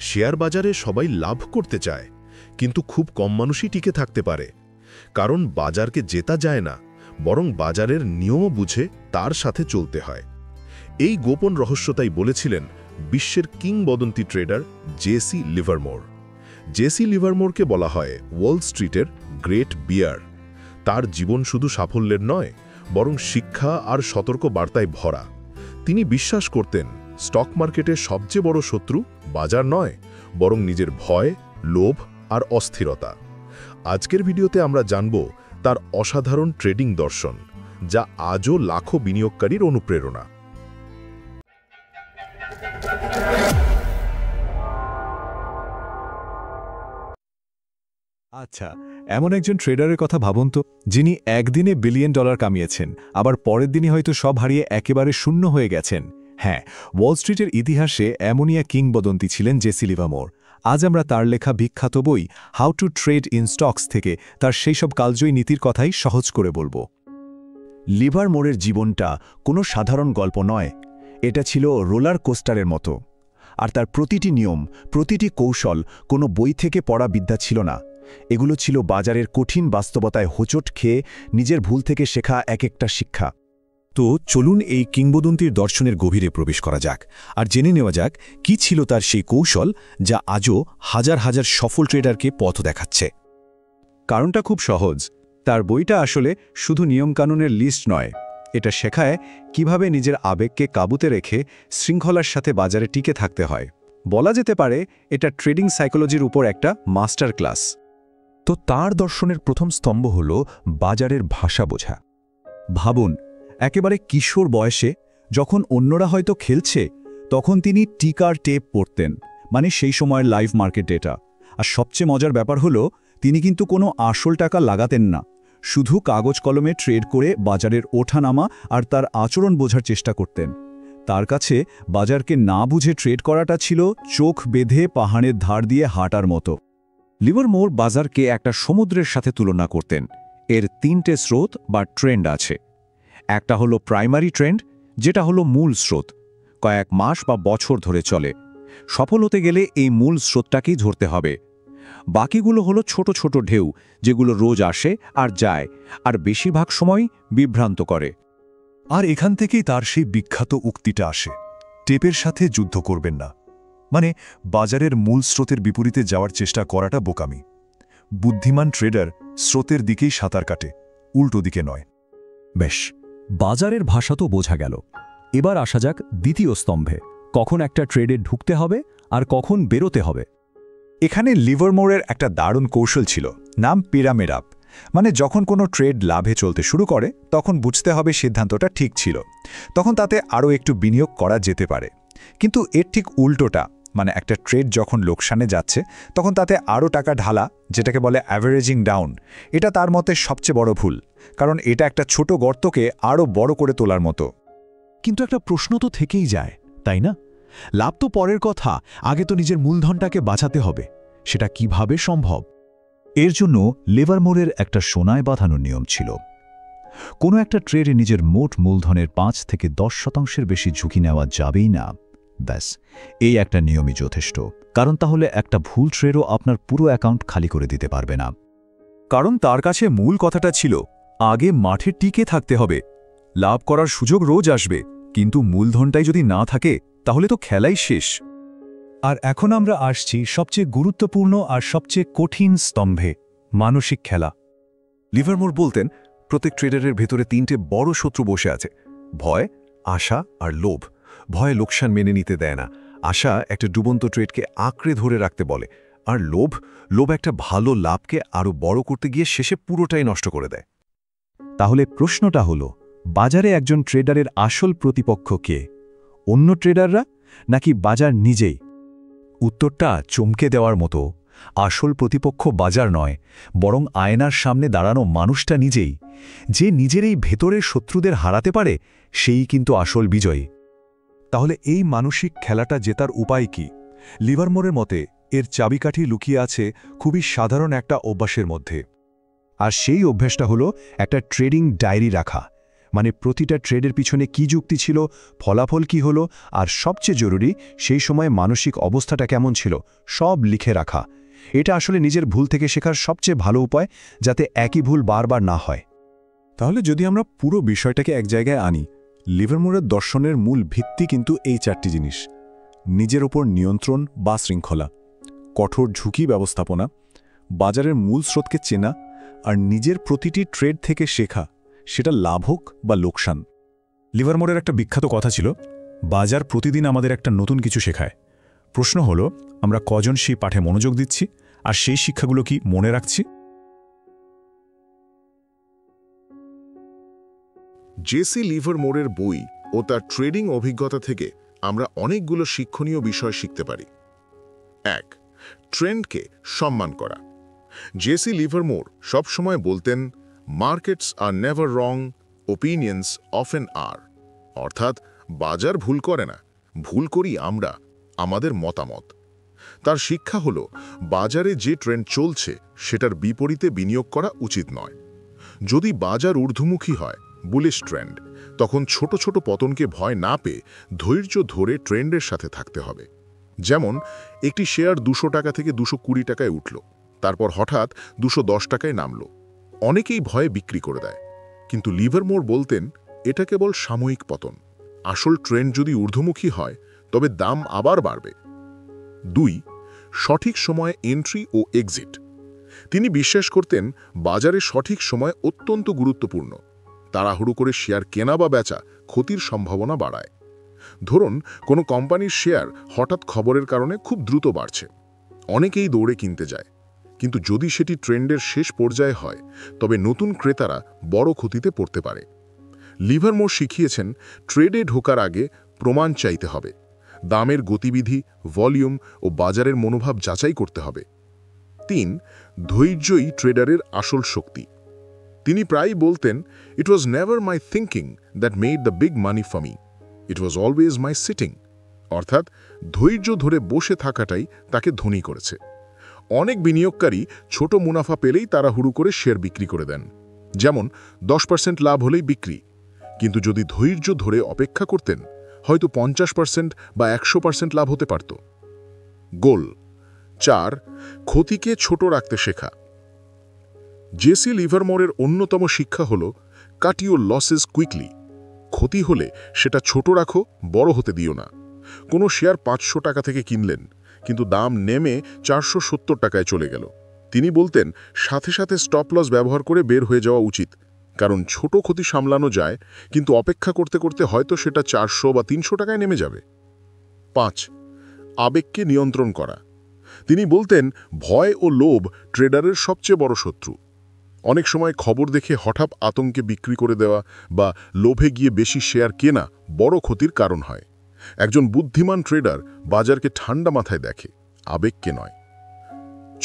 Share বাজারে সবাই লাভ করতে চায়, কিন্তু খুব কম মানুষই টিকে থাকতে পারে। কারণ বাজারকে জেতা যায় না, বরং বাজারের নিয়ম বুঝে তার সাথে চলতে হয়। এই গোপন রহস্যতাই বলেছিলেন বিশ্বের কিংবদন্তি ট্রেডার জেসি লিভারমোর। জেসি লিভারমোরকে বলা হয় ওয়াল স্ট্রিটের গ্রেট বিয়ার। তার জীবন শুধু সাফল্যের নয়, বরং শিক্ষা আর সতর্ক বার্তায় ভরা। তিনি বিশ্বাস করতেন স্টক মার্কেটের সবচেয়ে বড় শত্রু বাজার নয়, বরং নিজের ভয়, লোভ আর অস্থিরতা। আজকের ভিডিওতে আমরা জানব তার অসাধারণ ট্রেডিং দর্শন, যা আজও লাখো বিনিয়োগকারীর অনুপ্রেরণা। আচ্ছা, এমন একজন ট্রেডারের কথা ভাবুন তো, যিনি একদিনে $1 বিলিয়ন কামিয়েছেন, আবার পরের দিনই হয়তো সব হারিয়ে একেবারে শূন্য হয়ে গেছেন। হ্যাঁ, ওয়াল স্ট্রিটের ইতিহাসে এমনই এক কিংবদন্তি ছিলেন জেসি লিভারমোর। আজ আমরা তার লেখা বিখ্যাত বই how to trade in stocks থেকে তার সেই সব কালজয়ী নীতির কথাই সহজ করে বলবো। লিভারমোরের জীবনটা কোনো সাধারণ গল্প নয়, এটা ছিল রোলার কোস্টারের মতো। আর তার প্রতিটি নিয়ম, প্রতিটি কৌশল কোনো বই থেকে পড়া বিদ্যা ছিল না। এগুলো ছিল বাজারের কঠিন বাস্তবতায় হোঁচট খেয়ে নিজের ভুল থেকে শেখা এক একটা শিক্ষা। তো চলুন এই কিংবদন্তির দর্শনের গভীরে প্রবেশ করা যাক, আর জেনে নেওয়া যাক কি ছিল তার সেই কৌশল যা আজও হাজার হাজার সফল ট্রেডারকে পথ দেখাচ্ছে। কারণটা খুব সহজ, তার বইটা আসলে শুধু নিয়মকানুনের লিস্ট নয়, এটা শেখায় কিভাবে নিজের আবেগকে কাবুতে রেখে শৃঙ্খলার সাথে বাজারে টিকে থাকতে হয়। বলা যেতে পারে এটা ট্রেডিং সাইকোলজির উপর একটা মাস্টার ক্লাস। তো তার দর্শনের প্রথম স্তম্ভ হল বাজারের ভাষা বোঝা। ভাবুন, একেবারে কিশোর বয়সে যখন অন্যরা হয়তো খেলছে, তখন তিনি টিকার টেপ পড়তেন, মানে সেই সময়ের লাইভ মার্কেট ডেটা। আর সবচেয়ে মজার ব্যাপার হলো, তিনি কিন্তু কোনো আসল টাকা লাগাতেন না, শুধু কাগজ কলমে ট্রেড করে বাজারের ওঠানামা আর তার আচরণ বোঝার চেষ্টা করতেন। তার কাছে বাজারকে না বুঝে ট্রেড করাটা ছিল চোখ বেঁধে পাহাড়ের ধার দিয়ে হাঁটার মতো। লিভারমোর বাজারকে একটা সমুদ্রের সাথে তুলনা করতেন। এর 3টে স্রোত বা ট্রেন্ড আছে। একটা হলো প্রাইমারি ট্রেন্ড, যেটা হলো মূল স্রোত, কয়েক মাস বা বছর ধরে চলে। সফল হতে গেলে এই মূল স্রোতটাকেই ধরতে হবে। বাকিগুলো হলো ছোট ছোট ঢেউ, যেগুলো রোজ আসে আর যায়, আর বেশিরভাগ সময় বিভ্রান্ত করে। আর এখান থেকেই তার সেই বিখ্যাত উক্তিটা আসে, টেপের সাথে যুদ্ধ করবেন না। মানে বাজারের মূল স্রোতের বিপরীতে যাওয়ার চেষ্টা করাটা বোকামি। বুদ্ধিমান ট্রেডার স্রোতের দিকেই সাঁতার কাটে, উল্টো দিকে নয়। বেশ, বাজারের ভাষা তো বোঝা গেল। এবার আসা যাক দ্বিতীয় স্তম্ভে, কখন একটা ট্রেডে ঢুকতে হবে আর কখন বেরোতে হবে। এখানে লিভারমোরের একটা দারুণ কৌশল ছিল, নাম পিরামিড আপ। মানে যখন কোনো ট্রেড লাভে চলতে শুরু করে, তখন বুঝতে হবে সিদ্ধান্তটা ঠিক ছিল, তখন তাতে আরও একটু বিনিয়োগ করা যেতে পারে। কিন্তু এর ঠিক উল্টোটা, মানে একটা ট্রেড যখন লোকসানে যাচ্ছে, তখন তাতে আরও টাকা ঢালা, যেটাকে বলে অ্যাভারেজিং ডাউন, এটা তার মতে সবচেয়ে বড় ভুল। কারণ এটা একটা ছোট গর্তকে আরও বড় করে তোলার মতো। কিন্তু একটা প্রশ্ন তো থেকেই যায়, তাই না? লাভ তো পরের কথা, আগে তো নিজের মূলধনটাকে বাঁচাতে হবে। সেটা কিভাবে সম্ভব? এর জন্য লিভারমোরের একটা সোনায় বাঁধানো নিয়ম ছিল। কোনো একটা ট্রেডে নিজের মোট মূলধনের 5 থেকে 10% বেশি ঝুঁকি নেওয়া যাবেই না। ব্যাস, এই একটা নিয়মই যথেষ্ট। কারণ তাহলে একটা ভুল ট্রেডও আপনার পুরো অ্যাকাউন্ট খালি করে দিতে পারবে না। কারণ তার কাছে মূল কথাটা ছিল, আগে মাঠে টিকে থাকতে হবে। লাভ করার সুযোগ রোজ আসবে, কিন্তু মূলধনটাই যদি না থাকে, তাহলে তো খেলাই শেষ। আর এখন আমরা আসছি সবচেয়ে গুরুত্বপূর্ণ আর সবচেয়ে কঠিন স্তম্ভে, মানসিক খেলা। লিভারমোর বলতেন, প্রত্যেক ট্রেডারের ভেতরে 3টে বড় শত্রু বসে আছে: ভয়, আশা আর লোভ। ভয় লোকসান মেনে নিতে দেয় না, আশা একটা ডুবন্ত ট্রেডকে আঁকড়ে ধরে রাখতে বলে, আর লোভ একটা ভালো লাভকে আরও বড় করতে গিয়ে শেষে পুরোটাই নষ্ট করে দেয়। তাহলে প্রশ্নটা হলো, বাজারে একজন ট্রেডারের আসল প্রতিপক্ষ কে? অন্য ট্রেডাররা নাকি বাজার নিজেই? উত্তরটা চমকে দেওয়ার মতো। আসল প্রতিপক্ষ বাজার নয়, বরং আয়নার সামনে দাঁড়ানো মানুষটা নিজেই। যে নিজের এই ভেতরের শত্রুদের হারাতে পারে, সেই কিন্তু আসল বিজয়ী। তাহলে এই মানসিক খেলাটা জেতার উপায় কি? লিভারমোরের মতে এর চাবিকাঠি লুকিয়ে আছে খুবই সাধারণ একটা অভ্যাসের মধ্যে। আর সেই অভ্যাসটা হলো একটা ট্রেডিং ডায়েরি রাখা। মানে প্রতিটা ট্রেডের পিছনে কি যুক্তি ছিল, ফলাফল কি হলো, আর সবচেয়ে জরুরি সেই সময় মানসিক অবস্থাটা কেমন ছিল, সব লিখে রাখা। এটা আসলে নিজের ভুল থেকে শেখার সবচেয়ে ভালো উপায়, যাতে একই ভুল বারবার না হয়। তাহলে যদি আমরা পুরো বিষয়টাকে এক জায়গায় আনি, লিভারমোরের দর্শনের মূল ভিত্তি কিন্তু এই 4টি জিনিস: নিজের ওপর নিয়ন্ত্রণ বা শৃঙ্খলা, কঠোর ঝুঁকি ব্যবস্থাপনা, বাজারের মূল স্রোতকে চেনা, আর নিজের প্রতিটি ট্রেড থেকে শেখা, সেটা লাভ হোক বা লোকসান। লিভারমোরের একটা বিখ্যাত কথা ছিল, বাজার প্রতিদিন আমাদের একটা নতুন কিছু শেখায়। প্রশ্ন হলো, আমরা কজন সেই পাঠে মনোযোগ দিচ্ছি, আর সেই শিক্ষাগুলো কি মনে রাখছি? জেসি লিভারমোরের বই ও তার ট্রেডিং অভিজ্ঞতা থেকে আমরা অনেকগুলো শিক্ষণীয় বিষয় শিখতে পারি। 1. ট্রেন্ডকে সম্মান করা। জেসি লিভারমোর সবসময় বলতেন, মার্কেটস আর নেভার রং, ওপিনিয়ন্স অফেন আর। অর্থাৎ বাজার ভুল করে না, ভুল করি আমরা, আমাদের মতামত। তার শিক্ষা হলো, বাজারে যে ট্রেন্ড চলছে সেটার বিপরীতে বিনিয়োগ করা উচিত নয়। যদি বাজার ঊর্ধ্বমুখী হয়, বুলিশ ট্রেন্ড, তখন ছোট ছোট পতনকে ভয় না পেয়ে ধৈর্য ধরে ট্রেন্ডের সাথে থাকতে হবে। যেমন একটি শেয়ার 200 টাকা থেকে 220 টাকায় উঠল, তারপর হঠাৎ 210 টাকায় নামল। অনেকেই ভয়ে বিক্রি করে দেয়, কিন্তু লিভারমোর বলতেন, এটা কেবল সাময়িক পতন। আসল ট্রেন্ড যদি ঊর্ধ্বমুখী হয়, তবে দাম আবার বাড়বে। 2. সঠিক সময়ে এন্ট্রি ও এক্সিট। তিনি বিশ্বাস করতেন, বাজারে সঠিক সময় অত্যন্ত গুরুত্বপূর্ণ। তাড়াহুড়ো করে শেয়ার কেনা বা বেচা ক্ষতির সম্ভাবনা বাড়ায়। ধরুন, কোনো কোম্পানির শেয়ার হঠাৎ খবরের কারণে খুব দ্রুত বাড়ছে, অনেকেই দৌড়ে কিনতে যায়, কিন্তু যদি সেটি ট্রেন্ডের শেষ পর্যায়ে হয়, তবে নতুন ক্রেতারা বড় ক্ষতিতে পড়তে পারে। লিভারমোর শিখিয়েছেন, ট্রেডে ঢোকার আগে প্রমাণ চাইতে হবে, দামের গতিবিধি, ভলিউম ও বাজারের মনোভাব যাচাই করতে হবে। 3. ধৈর্যই ট্রেডারের আসল শক্তি। তিনি প্রায়ই বলতেন, it was never my thinking that made the big money for me, it was always my sitting. অর্থাৎ ধৈর্য ধরে বসে থাকাটাই তাকে ধনী করেছে। অনেক বিনিয়োগকারী ছোট মুনাফা পেলেই তাড়াহুড়ো করে শেয়ার বিক্রি করে দেন, যেমন 10% লাভ হলেই বিক্রি। কিন্তু যদি ধৈর্য ধরে অপেক্ষা করতেন, হয়তো 50% বা 100% লাভ হতে পারত। গোল 4. ক্ষতিকে ছোট রাখতে শেখা। জেসি লিভারমোরের অন্যতম শিক্ষা হল, কাট ইউর লসেস কুইকলি। ক্ষতি হলে সেটা ছোট রাখো, বড় হতে দিও না। কোনো শেয়ার 500 টাকা থেকে কিনলেন, কিন্তু দাম নেমে 470 টাকায় চলে গেল। তিনি বলতেন, সাথে সাথে স্টপ লস ব্যবহার করে বের হয়ে যাওয়া উচিত, কারণ ছোট ক্ষতি সামলানো যায়, কিন্তু অপেক্ষা করতে করতে হয়তো সেটা 400 বা 300 টাকায় নেমে যাবে। 5. আবেগকে নিয়ন্ত্রণ করা। তিনি বলতেন, ভয় ও লোভ ট্রেডারের সবচেয়ে বড় শত্রু। অনেক সময় খবর দেখে হঠাৎ আতঙ্কে বিক্রি করে দেওয়া বা লোভে গিয়ে বেশি শেয়ার কেনা বড় ক্ষতির কারণ হয়। একজন বুদ্ধিমান ট্রেডার বাজারকে ঠান্ডা মাথায় দেখে, আবেগকে নয়।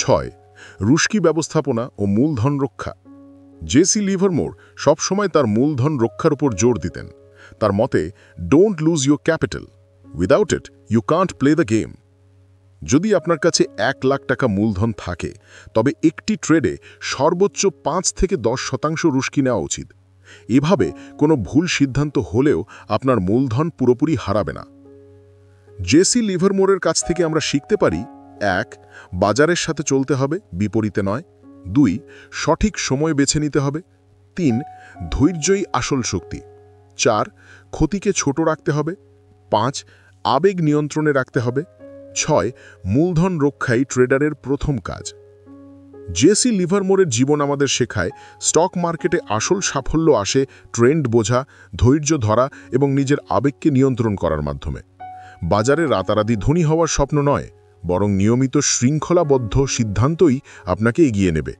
6. রুস্কি ব্যবস্থাপনা ও মূলধন রক্ষা। জেসি লিভারমোর সবসময় তার মূলধন রক্ষার উপর জোর দিতেন। তার মতে, don't lose your capital, without it you can't play the game. যদি আপনার কাছে 1 লাখ টাকা মূলধন থাকে, তবে একটি ট্রেডে সর্বোচ্চ 5 থেকে 10% রুস্কি নেওয়া উচিত। এভাবে কোনো ভুল সিদ্ধান্ত হলেও আপনার মূলধন পুরোপুরি হারাবে না। জেসি লিভারমোরের কাছ থেকে আমরা শিখতে পারি, 1. বাজারের সাথে চলতে হবে, বিপরীতে নয়। 2. সঠিক সময় বেছে নিতে হবে। 3. ধৈর্যই আসল শক্তি। 4. ক্ষতিকে ছোট রাখতে হবে। 5. আবেগ নিয়ন্ত্রণে রাখতে হবে। 6. মূলধন রক্ষাই ট্রেডারের প্রথম কাজ। জেসি লিভারমোরের জীবন আমাদের শেখায়, স্টক মার্কেটে আসল সাফল্য আসে ট্রেন্ড বোঝা, ধৈর্য ধরা এবং নিজের আবেগকে নিয়ন্ত্রণ করার মাধ্যমে। বাজারে রাতারাতি ধনী হওয়ার স্বপ্ন নয়, বরং নিয়মিত শৃঙ্খলাবদ্ধ সিদ্ধান্তই আপনাকে এগিয়ে নেবে।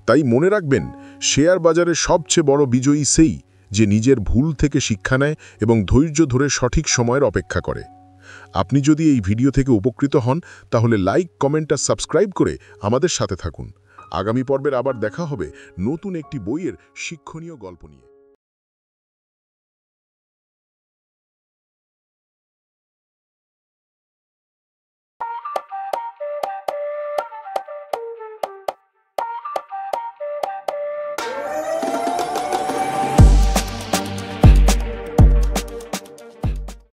তাই মনে রাখবেন, শেয়ার বাজারে সবচেয়ে বড় বিজয়ী সেই, যে নিজের ভুল থেকে শিক্ষা নেয় এবং ধৈর্য ধরে সঠিক সময়ের অপেক্ষা করে। আপনি যদি এই ভিডিও থেকে উপকৃত হন, তাহলে লাইক, কমেন্ট আর সাবস্ক্রাইব করে আমাদের সাথে থাকুন। আগামী পর্বের আবার দেখা হবে নতুন একটি বইয়ের শিক্ষণীয় গল্প নিয়ে।